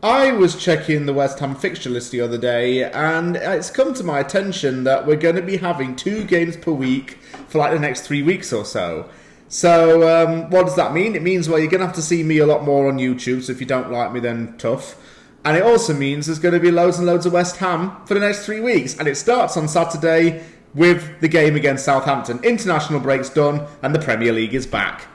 I was checking the West Ham fixture list the other day, and it's come to my attention that we're going to be having 2 games per week for like the next 3 weeks or so. So, what does that mean? It means, well, you're going to have to see me a lot more on YouTube, so if you don't like me, then tough. And it also means there's going to be loads and loads of West Ham for the next 3 weeks. And it starts on Saturday with the game against Southampton. International break's done, and the Premier League is back.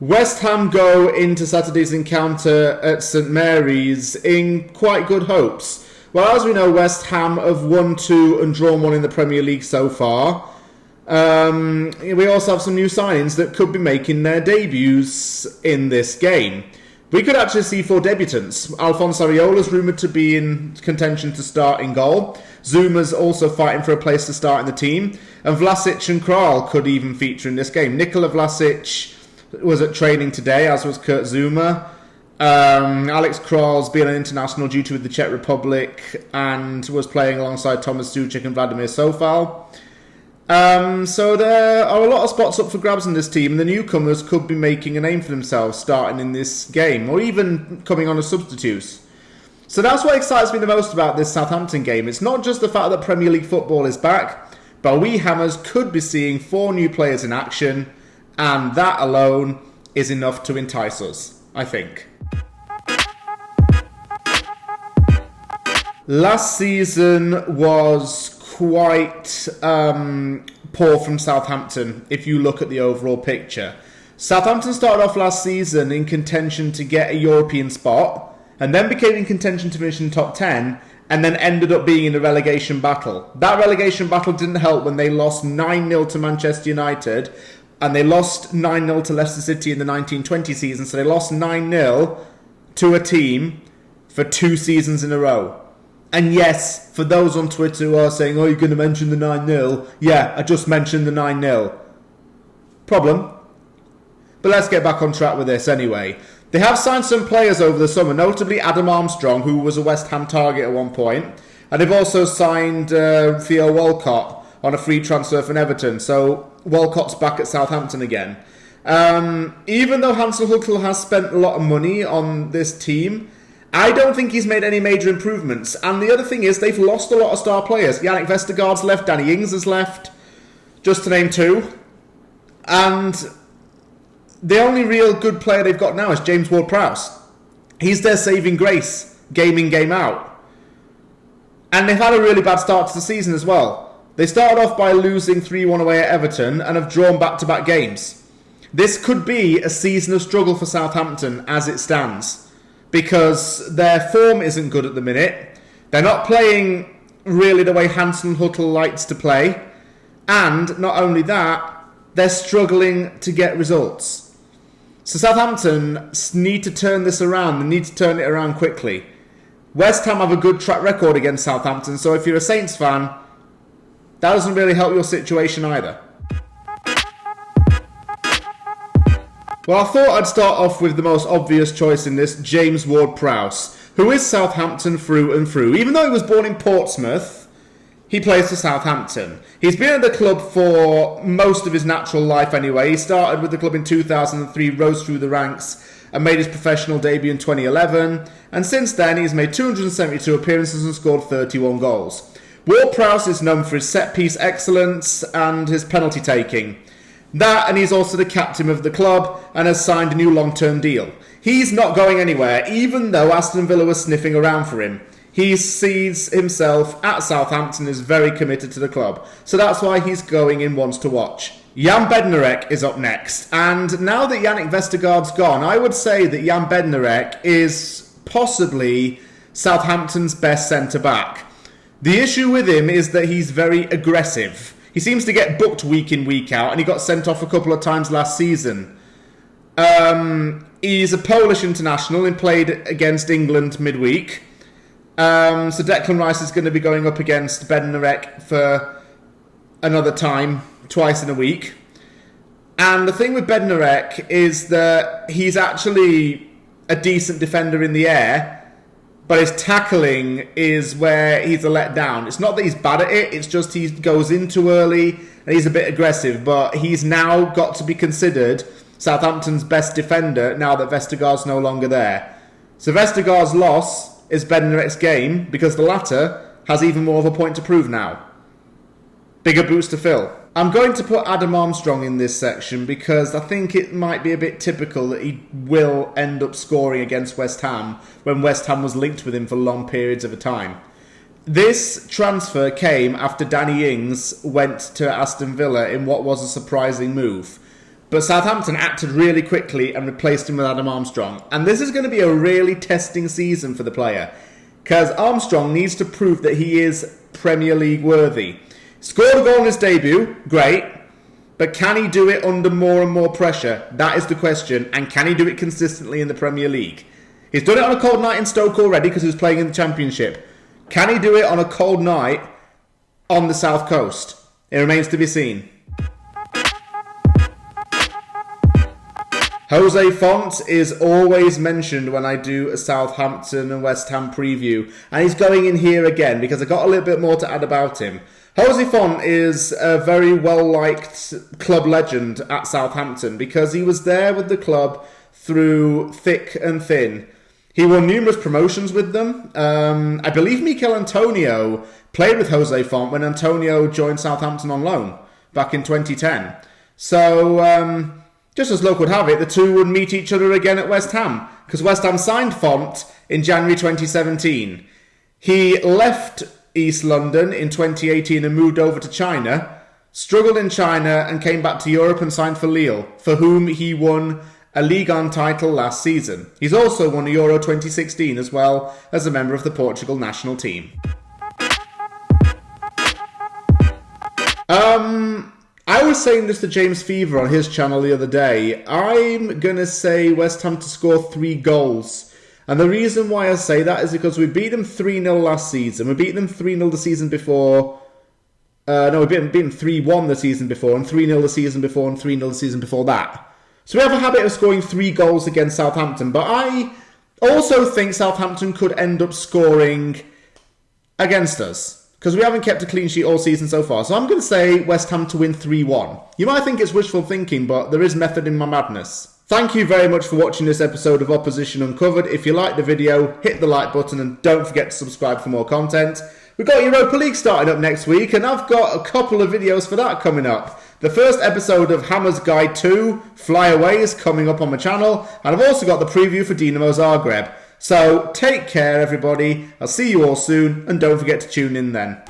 West Ham go into Saturday's encounter at St Mary's in quite good hopes. Well, as we know, West Ham have won 2 and drawn 1 in the Premier League so far. We also have some new signings that could be making their debuts in this game. We could actually see 4 debutants. Alphonse Areola's rumoured to be in contention to start in goal. Zuma's also fighting for a place to start in the team. And Vlasic and Kral could even feature in this game. Nikola Vlasic was at training today, as was Kurt Zouma. Alex Kral's been an international duty with the Czech Republic and was playing alongside Thomas Souček and Vladimir Sofal. So there are a lot of spots up for grabs in this team, and the newcomers could be making a name for themselves starting in this game, or even coming on as substitutes. So that's what excites me the most about this Southampton game. It's not just the fact that Premier League football is back, but we Hammers could be seeing 4 new players in action, and that alone is enough to entice us, I think. Last season was quite poor from Southampton, if you look at the overall picture. Southampton started off last season in contention to get a European spot, and then became in contention to finish in the top 10, and then ended up being in a relegation battle. That relegation battle didn't help when they lost 9-0 to Manchester United, and they lost 9-0 to Leicester City in the 1920 season, so they lost 9-0 to a team for 2 seasons in a row. And yes, for those on Twitter who are saying, oh, you're going to mention the 9-0, yeah, I just mentioned the 9-0. Problem. But let's get back on track with this anyway. They have signed some players over the summer, notably Adam Armstrong, who was a West Ham target at one point, and they've also signed Theo Walcott on a free transfer from Everton, so Walcott's back at Southampton again. Even though Hasenhüttl has spent a lot of money on this team, I don't think he's made any major improvements. And the other thing is, they've lost a lot of star players. Jannik Vestergaard's left, Danny Ings has left, just to name 2. And the only real good player they've got now is James Ward-Prowse. He's their saving grace, game in, game out. And they've had a really bad start to the season as well. They started off by losing 3-1 away at Everton and have drawn back-to-back games. This could be a season of struggle for Southampton as it stands, because their form isn't good at the minute. They're not playing really the way Hasenhüttl likes to play. And not only that, they're struggling to get results. So Southampton need to turn this around. They need to turn it around quickly. West Ham have a good track record against Southampton, so if you're a Saints fan, that doesn't really help your situation either. Well, I thought I'd start off with the most obvious choice in this, James Ward-Prowse, who is Southampton through and through. Even though he was born in Portsmouth, he plays for Southampton. He's been at the club for most of his natural life anyway. He started with the club in 2003, rose through the ranks, and made his professional debut in 2011. And since then, he's made 272 appearances and scored 31 goals. Ward-Prowse is known for his set-piece excellence and his penalty taking. That, and he's also the captain of the club and has signed a new long-term deal. He's not going anywhere, even though Aston Villa was sniffing around for him. He sees himself at Southampton as very committed to the club. So that's why he's going in ones to watch. Jan Bednarek is up next. And now that Jannik Vestergaard's gone, I would say that Jan Bednarek is possibly Southampton's best centre-back. The issue with him is that he's very aggressive. He seems to get booked week in, week out, and he got sent off a couple of times last season. He's a Polish international and played against England midweek. So Declan Rice is going to be going up against Bednarek for another time, twice in a week. And the thing with Bednarek is that he's actually a decent defender in the air, but his tackling is where he's a letdown. It's not that he's bad at it, it's just he goes in too early and he's a bit aggressive, but he's now got to be considered Southampton's best defender now that Vestergaard's no longer there. So Vestergaard's loss is better in the next game because the latter has even more of a point to prove now. Bigger boots to fill. I'm going to put Adam Armstrong in this section because I think it might be a bit typical that he will end up scoring against West Ham when West Ham was linked with him for long periods of a time. This transfer came after Danny Ings went to Aston Villa in what was a surprising move. But Southampton acted really quickly and replaced him with Adam Armstrong. And this is going to be a really testing season for the player, because Armstrong needs to prove that he is Premier League worthy. Scored a goal in his debut, great. But can he do it under more and more pressure? That is the question. And can he do it consistently in the Premier League? He's done it on a cold night in Stoke already because he was playing in the Championship. Can he do it on a cold night on the South Coast? It remains to be seen. Jose Font is always mentioned when I do a Southampton and West Ham preview. And he's going in here again because I got a little bit more to add about him. Jose Font is a very well-liked club legend at Southampton because he was there with the club through thick and thin. He won numerous promotions with them. I believe Mikel Antonio played with Jose Font when Antonio joined Southampton on loan back in 2010. So, just as luck would have it, the two would meet each other again at West Ham because West Ham signed Font in January 2017. He left East London in 2018 and moved over to China, struggled in China and came back to Europe and signed for Lille, for whom he won a Ligue 1 title last season. He's also won a Euro 2016 as well as a member of the Portugal national team. I was saying this to James Fever on his channel the other day. I'm going to say West Ham to score 3 goals. And the reason why I say that is because we beat them 3-0 last season. We beat them 3-0 the season before. We beat them 3-1 the season before, and 3-0 the season before, and 3-0 the season before that. So we have a habit of scoring 3 goals against Southampton. But I also think Southampton could end up scoring against us, because we haven't kept a clean sheet all season so far. So I'm going to say West Ham to win 3-1. You might think it's wishful thinking, but there is method in my madness. Thank you very much for watching this episode of Opposition Uncovered. If you liked the video, hit the like button and don't forget to subscribe for more content. We've got Europa League starting up next week, and I've got a couple of videos for that coming up. The first episode of Hammer's Guide 2, Fly Away, is coming up on my channel, and I've also got the preview for Dinamo Zagreb. So take care, everybody. I'll see you all soon, and don't forget to tune in then.